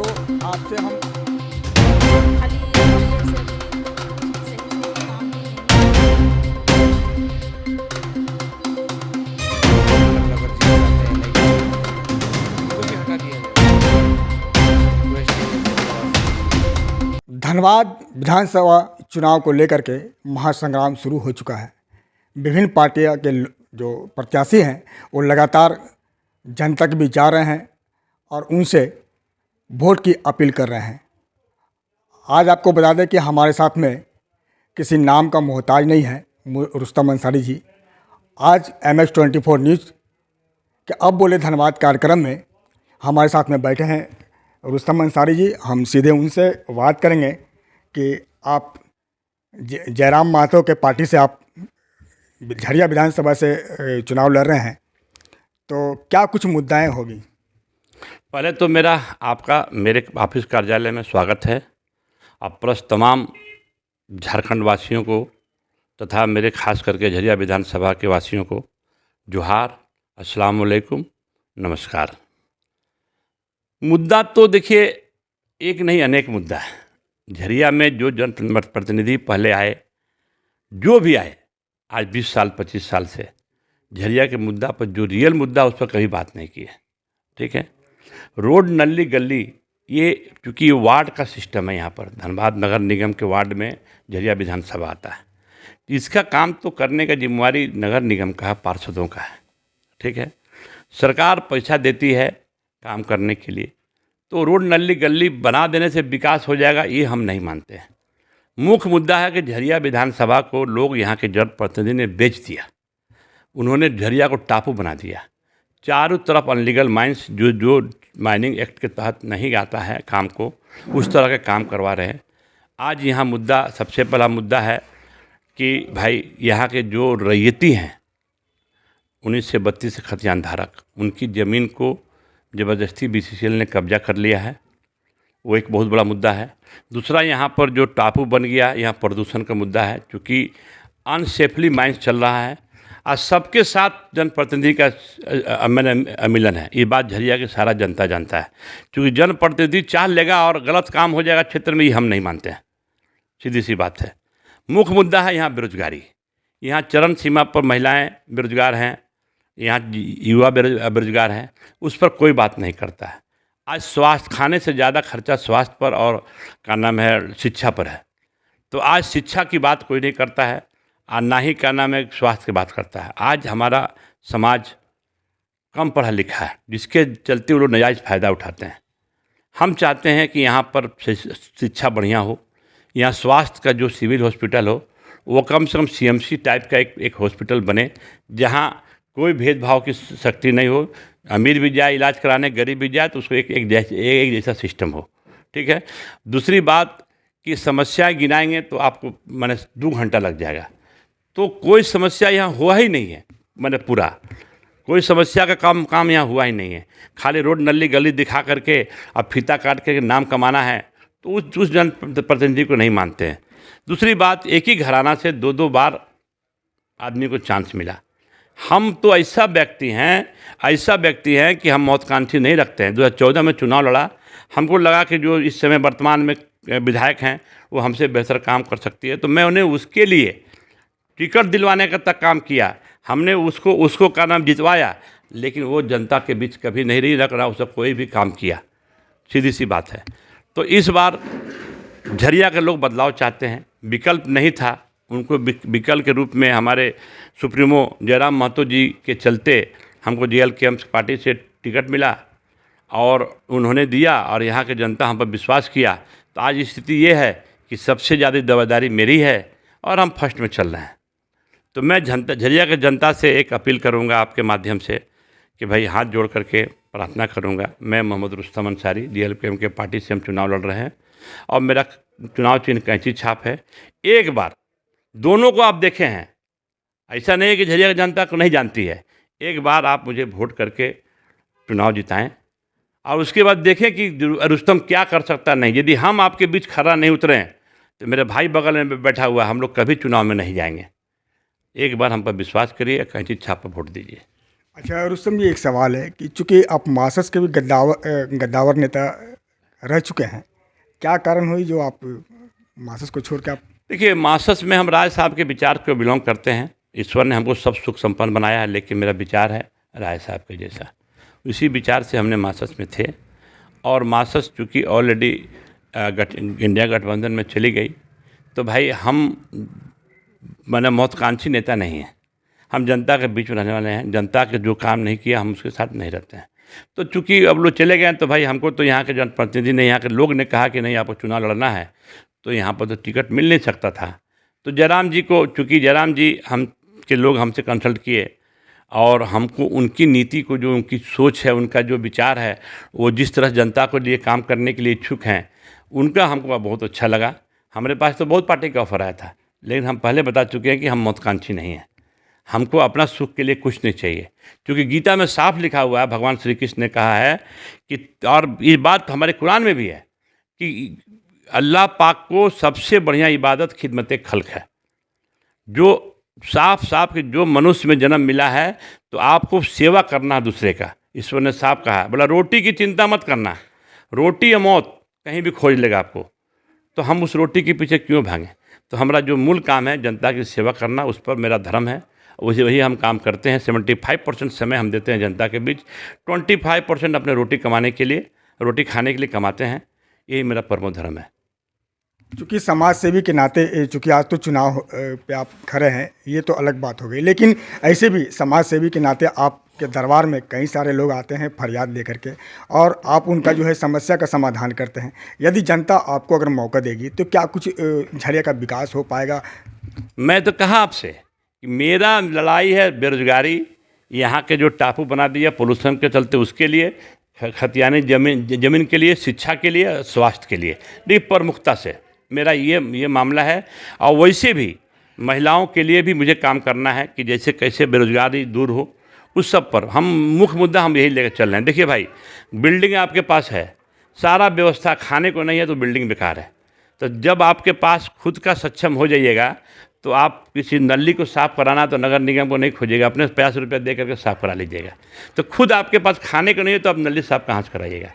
आपसे हम खाली जैसे सही से काम अगर जीत जाते हैं नहीं उनको भी हटा दिया जाए। धनबाद विधानसभा चुनाव को लेकर के महासंग्राम शुरू हो चुका है। विभिन्न पार्टियों के जो प्रत्याशी हैं वो लगातार जनता के बीच जा रहे हैं और उनसे वोट की अपील कर रहे हैं। आज आपको बता दें कि हमारे साथ में किसी नाम का मोहताज नहीं है रुस्तम अंसारी जी। आज MX24 न्यूज़ के अब बोले धन्यवाद कार्यक्रम में हमारे साथ में बैठे हैं रुस्तम अंसारी जी। हम सीधे उनसे बात करेंगे कि आप जयराम महतो के पार्टी से आप झरिया विधानसभा से चुनाव लड़ रहे हैं, तो क्या कुछ मुद्दाएं होगी? पहले तो मेरा आपका मेरे ऑफिस कार्यालय में स्वागत है और प्लस तमाम झारखंड वासियों को तथा मेरे खास करके झरिया विधानसभा के वासियों को जोहार, अस्सलाम वालेकुम, नमस्कार। मुद्दा तो देखिए एक नहीं अनेक मुद्दा है। झरिया में जो जनप्रतिनिधि पहले आए, जो भी आए, आज 20 साल 25 साल से झरिया के मुद्दा पर जो रियल मुद्दा उस पर कभी बात नहीं की है। ठीक है, रोड, नली, गली, ये क्योंकि ये वार्ड का सिस्टम है। यहाँ पर धनबाद नगर निगम के वार्ड में झरिया विधानसभा आता है। इसका काम तो करने का जिम्मेवारी नगर निगम का है, पार्षदों का है। ठीक है, सरकार पैसा देती है काम करने के लिए, तो रोड, नली, गली बना देने से विकास हो जाएगा, ये हम नहीं मानते हैं। मुख्य मुद्दा है कि झरिया विधानसभा को लोग यहाँ के जनप्रतिनिधि ने बेच दिया। उन्होंने झरिया को टापू बना दिया। चारों तरफ अनलीगल माइंस जो माइनिंग एक्ट के तहत नहीं आता है काम को, उस तरह के काम करवा रहे हैं। आज यहाँ मुद्दा, सबसे पहला मुद्दा है कि भाई यहाँ के जो रैयती हैं 19 से 32 खतियान धारक, उनकी ज़मीन को ज़बरदस्ती BCCL ने कब्जा कर लिया है। वो एक बहुत बड़ा मुद्दा है। दूसरा, यहाँ पर जो टापू बन गया, यहाँ प्रदूषण का मुद्दा है, क्योंकि अनसेफली माइंस चल रहा है और सबके साथ जनप्रतिनिधि का अमिलन है। ये बात झरिया की सारा जनता जानता है, क्योंकि जनप्रतिनिधि चाह लेगा और गलत काम हो जाएगा क्षेत्र में, ये हम नहीं मानते हैं। सीधी सी बात है। मुख्य मुद्दा है यहाँ बेरोजगारी। यहाँ चरम सीमा पर महिलाएं बेरोजगार हैं, यहाँ युवा बेरोजगार हैं, उस पर कोई बात नहीं करता है। आज स्वास्थ्य, खाने से ज़्यादा खर्चा स्वास्थ्य पर और क्या नाम है शिक्षा पर है। तो आज शिक्षा की बात कोई नहीं करता है और ना ही क्या नाम है स्वास्थ्य की बात करता है। आज हमारा समाज कम पढ़ा लिखा है, जिसके चलते वो लोग नाजायज़ फ़ायदा उठाते हैं। हम चाहते हैं कि यहाँ पर शिक्षा बढ़िया हो, यहाँ स्वास्थ्य का जो सिविल हॉस्पिटल हो वो कम से कम CMC टाइप का एक हॉस्पिटल बने, जहाँ कोई भेदभाव की शक्ति नहीं हो। अमीर भी जाए इलाज कराने, गरीब भी जाए, तो उसको एक जैसा सिस्टम हो। ठीक है। दूसरी बात कि समस्याएं गिनाएंगे तो आपको माने 2 घंटा लग जाएगा, तो कोई समस्या यहाँ हुआ ही नहीं है। माने पूरा कोई समस्या का काम यहाँ हुआ ही नहीं है। खाली रोड, नली, गली दिखा करके अब फीता काट के नाम कमाना है, तो उस जनप्रतिनिधि को नहीं मानते हैं। दूसरी बात, एक ही घराना से 2-2 बार आदमी को चांस मिला। हम तो ऐसा व्यक्ति हैं कि हम मौतकांक्षी नहीं रखते हैं। 2014 में चुनाव लड़ा, हमको लगा कि जो इस समय वर्तमान में विधायक हैं वो हमसे बेहतर काम कर सकती है, तो मैं उन्हें उसके लिए टिकट दिलवाने का तक काम किया। हमने उसको का नाम जितवाया, लेकिन वो जनता के बीच कभी नहीं रख रहा, उसका कोई भी काम किया। सीधी सी बात है। तो इस बार झरिया के लोग बदलाव चाहते हैं, विकल्प नहीं था उनको। विकल्प के रूप में हमारे सुप्रीमो जयराम महतो जी के चलते हमको JLKM पार्टी से टिकट मिला और उन्होंने दिया, और यहाँ के जनता हम पर विश्वास किया। तो आज स्थिति ये है कि सबसे ज़्यादा दावेदारी मेरी है और हम फर्स्ट में चल रहे हैं। तो मैं झरिया के जनता से एक अपील करूँगा आपके माध्यम से कि भाई हाथ जोड़ करके प्रार्थना करूँगा। मैं मोहम्मद रुस्तम अंसारी, JLKM के पार्टी से हम चुनाव लड़ रहे हैं और मेरा चुनाव चिन्ह कैंची छाप है। एक बार दोनों को आप देखे हैं, ऐसा नहीं है कि झरिया की जनता को नहीं जानती है। एक बार आप मुझे वोट करके चुनाव जिताएं और उसके बाद देखें कि रुस्तम क्या कर सकता नहीं। यदि हम आपके बीच खरा नहीं उतरे तो मेरे भाई बगल में बैठा हुआ, हम लोग कभी चुनाव में नहीं जाएंगे। एक बार हम पर विश्वास करिए, कैंची छाप पर वोट दीजिए। अच्छा रुस्तम जी, एक सवाल है कि चूँकि आप मार्क्सिस्ट के भी गद्दावर नेता रह चुके हैं, क्या कारण हुई जो आप मासस को छोड़ के आप? देखिए, मासस में हम राय साहब के विचार को बिलोंग करते हैं। ईश्वर ने हमको सब सुख संपन्न बनाया है, लेकिन मेरा विचार है राय साहब के जैसा। उसी विचार से हमने मासस में थे, और मासस चूँकि ऑलरेडी इंडिया गठबंधन में चली गई, तो भाई हम माने महत्वाकांक्षी नेता नहीं हैं। हम जनता के बीच में रहने वाले हैं। जनता के जो काम नहीं किया, हम उसके साथ नहीं रहते हैं। तो चूँकि अब लोग चले गए हैं, तो भाई हमको तो यहाँ के जनप्रतिनिधि ने, यहाँ के लोग ने कहा कि नहीं, आपको चुनाव लड़ना है, तो यहाँ पर तो टिकट मिल नहीं सकता था। तो जयराम जी को, चूँकि जयराम जी हम के लोग हमसे कंसल्ट किए, और हमको उनकी नीति को, जो उनकी सोच है, उनका जो विचार है, वो जिस तरह जनता को लिए काम करने के लिए इच्छुक हैं, उनका हमको बहुत अच्छा लगा। हमारे पास तो बहुत पार्टी का ऑफर आया था, लेकिन हम पहले बता चुके हैं कि हम महत्वाकांक्षी नहीं हैं। हमको अपना सुख के लिए कुछ नहीं चाहिए, क्योंकि गीता में साफ लिखा हुआ है, भगवान श्री कृष्ण ने कहा है कि, और ये बात हमारे कुरान में भी है कि अल्लाह पाक को सबसे बढ़िया इबादत खिदमत खल्क है। जो साफ कि जो मनुष्य में जन्म मिला है, तो आपको सेवा करना दूसरे का। ईश्वर ने साफ कहा, बोला रोटी की चिंता मत करना, रोटी या मौत कहीं भी खोज लेगा आपको, तो हम उस रोटी के पीछे क्यों भागें। तो हमारा जो मूल काम है जनता की सेवा करना, उस पर मेरा धर्म है, वही हम काम करते हैं। 75% समय हम देते हैं जनता के बीच, 25% अपने रोटी कमाने के लिए, रोटी खाने के लिए कमाते हैं। यही मेरा परम धर्म है। चूँकि समाज सेवी के नाते, चूँकि आज तो चुनाव पे आप खड़े हैं, ये तो अलग बात हो गई, लेकिन ऐसे भी समाज सेवी के नाते आपके दरबार में कई सारे लोग आते हैं फरियाद लेकर के, और आप उनका जो है समस्या का समाधान करते हैं। यदि जनता आपको अगर मौका देगी, तो क्या कुछ झरिया का विकास हो पाएगा? मैं तो कहा आपसे कि मेरा लड़ाई है बेरोजगारी, यहाँ के जो टापू बना दिया पोल्यूशन के चलते, उसके लिए, खतियानी जमीन के लिए, शिक्षा के लिए, स्वास्थ्य के लिए, ये प्रमुखता से मेरा ये मामला है। और वैसे भी महिलाओं के लिए भी मुझे काम करना है कि जैसे कैसे बेरोजगारी दूर हो, उस सब पर हम मुख्य मुद्दा हम यही लेकर चल रहे हैं। देखिए भाई, बिल्डिंग आपके पास है, सारा व्यवस्था खाने को नहीं है, तो बिल्डिंग बेकार है। तो जब आपके पास खुद का सक्षम हो जाइएगा, तो आप किसी नली को साफ़ कराना तो नगर निगम को नहीं खोजिएगा, अपने 50 रुपये दे करके साफ़ करा लीजिएगा। तो खुद आपके पास खाने को नहीं है, तो आप नली साफ़ कहाँ से कराइएगा।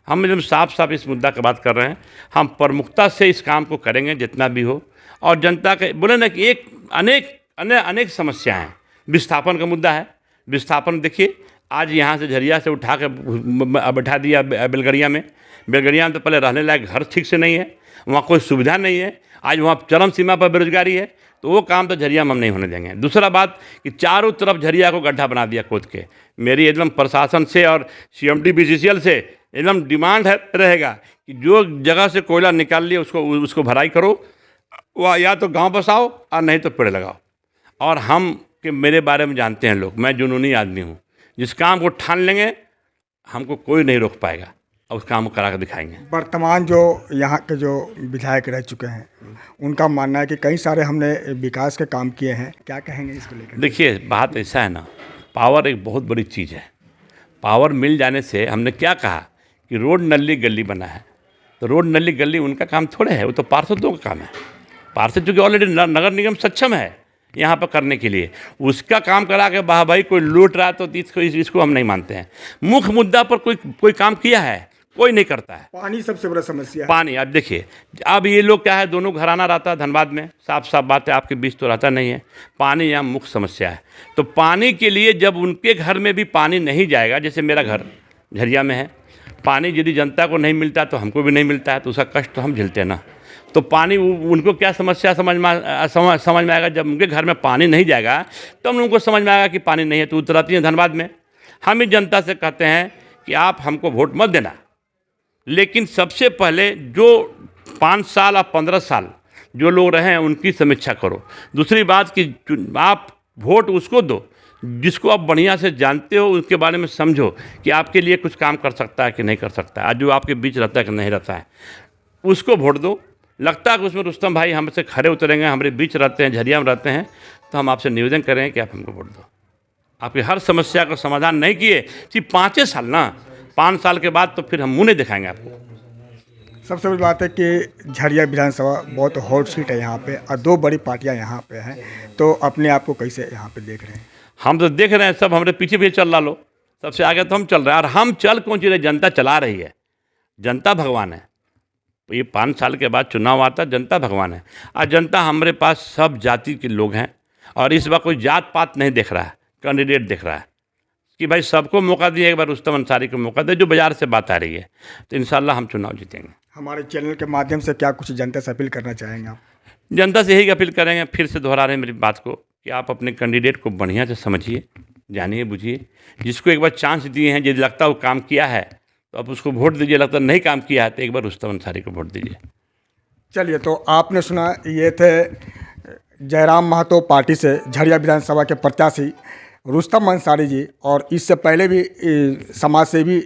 हम जब साफ इस मुद्दा की बात कर रहे हैं, हम प्रमुखता से इस काम को करेंगे जितना भी हो। और जनता के बोले ना कि एक अनेक समस्या हैं। विस्थापन का मुद्दा है। विस्थापन देखिए, आज यहाँ से झरिया से उठा के बैठा दिया बेलगरिया में तो पहले रहने लायक घर ठीक से नहीं है, वहाँ कोई सुविधा नहीं है। आज वहाँ चरम सीमा पर बेरोजगारी है, तो वो काम तो झरिया में हम नहीं होने देंगे। दूसरा बात कि चारों तरफ झरिया को गड्ढा बना दिया खोद के। मेरी एकदम प्रशासन से और CMD BCCL से एकदम डिमांड रहेगा कि जो जगह से कोयला निकाल लिया उसको भराई करो, वह या तो गांव बसाओ और नहीं तो पेड़ लगाओ। और हम के मेरे बारे में जानते हैं लोग, मैं जुनूनी आदमी हूँ। जिस काम को ठान लेंगे, हमको कोई नहीं रोक पाएगा, और उस काम को करा कर दिखाएंगे। वर्तमान जो यहाँ के जो विधायक रह चुके हैं, उनका मानना है कि कई सारे हमने विकास के काम किए हैं, क्या कहेंगे इसको लेकर? देखिए, बात ऐसा है ना, पावर एक बहुत बड़ी चीज़ है। पावर मिल जाने से हमने क्या कहा कि रोड नली गली बना है, तो रोड नली गली उनका काम थोड़े है, वो तो पार्षदों का काम है। पार्षद चूँकि ऑलरेडी नगर निगम सक्षम है यहाँ पर करने के लिए, उसका काम करा के वाह भाई कोई लूट रहा है, तो इसको हम नहीं मानते हैं। मुख्य मुद्दा पर कोई काम किया है, कोई नहीं करता है। पानी सबसे बड़ा समस्या है। पानी, अब देखिए, अब ये लोग क्या है, दोनों घराना रहता है धनबाद में, साफ बात है, आपके बीच तो रहता नहीं है। पानी यहाँ मुख्य समस्या है। तो पानी के लिए जब उनके घर में भी पानी नहीं जाएगा, जैसे मेरा घर झरिया में है, पानी यदि जनता को नहीं मिलता तो हमको भी नहीं मिलता है, तो उसका कष्ट तो हम झेलते हैं ना। तो पानी, उनको क्या समस्या समझ में आएगा, जब उनके घर में पानी नहीं जाएगा तो हम उनको समझ में आएगा कि पानी नहीं है, तो उतरती है धनबाद में। हम ही जनता से कहते हैं कि आप हमको वोट मत देना, लेकिन सबसे पहले जो 5 साल और 15 साल जो लोग रहे हैं उनकी समीक्षा करो। दूसरी बात कि आप वोट उसको दो जिसको आप बढ़िया से जानते हो, उसके बारे में समझो कि आपके लिए कुछ काम कर सकता है कि नहीं कर सकता है, आज जो आपके बीच रहता है कि नहीं रहता है, उसको वोट दो। लगता है कि उसमें रुस्तम भाई हमसे खड़े उतरेंगे, हमारे बीच रहते हैं, झरिया में रहते हैं, तो हम आपसे निवेदन करें कि आप हमको वोट दो। आपकी हर समस्या का समाधान नहीं किए, सिर्फ 5 साल ना, 5 साल के बाद तो फिर हम मुँह नहीं दिखाएंगे आपको। सबसे बड़ी बात है कि झरिया विधानसभा बहुत हॉट सीट है यहाँ पे, और 2 बड़ी पार्टियाँ यहाँ पे हैं, तो अपने आप को कैसे यहाँ पे देख रहे हैं? हम तो देख रहे हैं, सब हमारे पीछे चल रहा लो, सबसे आगे तो हम चल रहे हैं। और हम चल कौन चीज़, जनता चला रही है। जनता भगवान है। ये 5 साल के बाद चुनाव आता, जनता भगवान है। और जनता हमारे पास सब जाति के लोग हैं और इस बार कोई जात पात नहीं देख रहा है, कैंडिडेट देख रहा है कि भाई सबको मौका दिए, एक बार रुस्तम अंसारी को मौका दे, जो बाजार से बात आ रही है, तो इंशाल्लाह हम चुनाव जीतेंगे। हमारे चैनल के माध्यम से क्या कुछ जनता से अपील करना चाहेंगे आप? जनता से यही अपील करेंगे, फिर से दोहरा रहे हैं मेरी बात को, कि आप अपने कैंडिडेट को बढ़िया से समझिए, जानिए, बुझिए। जिसको एक बार चांस दिए हैं, यदि लगता है वो काम किया है तो आप उसको वोट दीजिए, लगता नहीं काम किया है तो एक बार रुस्तम अंसारी को वोट दीजिए। चलिए, तो आपने सुना, ये थे जयराम महतो पार्टी से झरिया विधानसभा के प्रत्याशी रुस्तम अंसारी जी। और इससे पहले भी समाज सेवी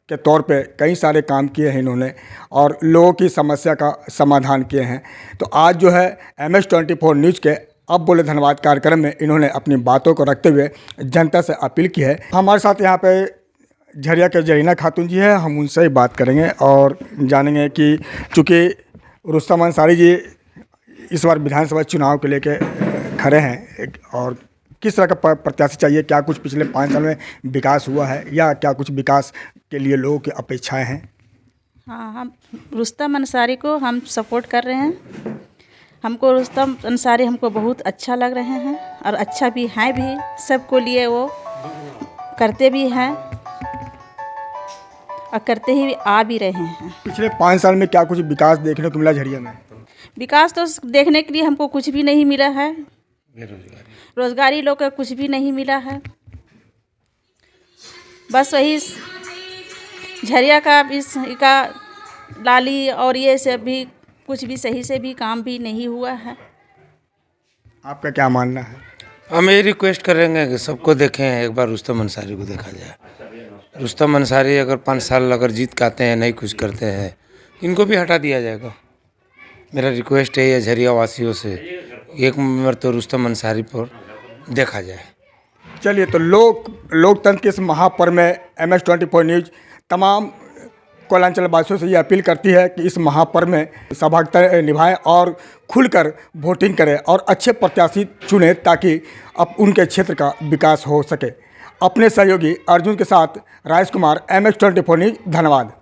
के तौर पे कई सारे काम किए हैं इन्होंने और लोगों की समस्या का समाधान किए हैं। तो आज जो है MS-24 न्यूज़ के अब बोले धन्यवाद कार्यक्रम में इन्होंने अपनी बातों को रखते हुए जनता से अपील की है। हमारे साथ यहाँ पे झरिया के जरीना खातून जी है, हम उनसे ही बात करेंगे और जानेंगे कि चूँकि रुस्तम अंसारी जी इस बार विधानसभा चुनाव के लेके खड़े हैं और किस तरह का प्रत्याशी चाहिए, क्या कुछ पिछले 5 साल में विकास हुआ है या क्या कुछ विकास के लिए लोगों की अपेक्षाएं हैं? हाँ, हम रुस्तम अंसारी को हम सपोर्ट कर रहे हैं। हमको रुस्तम अंसारी हमको बहुत अच्छा लग रहे हैं और अच्छा भी हैं भी, सबको लिए वो करते भी हैं और करते ही आ भी रहे हैं। पिछले 5 साल में क्या कुछ विकास देखने को मिला झरिया में? विकास तो देखने के लिए हमको कुछ भी नहीं मिला है, रोजगारी लोग का कुछ भी नहीं मिला है। बस वही झरिया का का लाली और ये सब भी कुछ भी सही से भी काम भी नहीं हुआ है। आपका क्या मानना है? हम ये रिक्वेस्ट करेंगे कि सबको देखें, एक बार रुस्तम अंसारी को देखा जाए। रुस्तम अंसारी अगर 5 साल अगर जीत के आते हैं, नहीं कुछ करते हैं, इनको भी हटा दिया जाएगा। मेरा रिक्वेस्ट है झरिया वासियों से, एक बार तो रुस्तम अंसारी पर देखा जाए। चलिए, तो लोकतंत्र के इस महापर्व में MS-24 न्यूज़ तमाम कोयलांचल वासियों से ये अपील करती है कि इस महापर्व में सहभागिता निभाएं और खुलकर वोटिंग करें और अच्छे प्रत्याशी चुनें ताकि अब उनके क्षेत्र का विकास हो सके। अपने सहयोगी अर्जुन के साथ राजेश कुमार, MS-24 न्यूज़, धन्यवाद।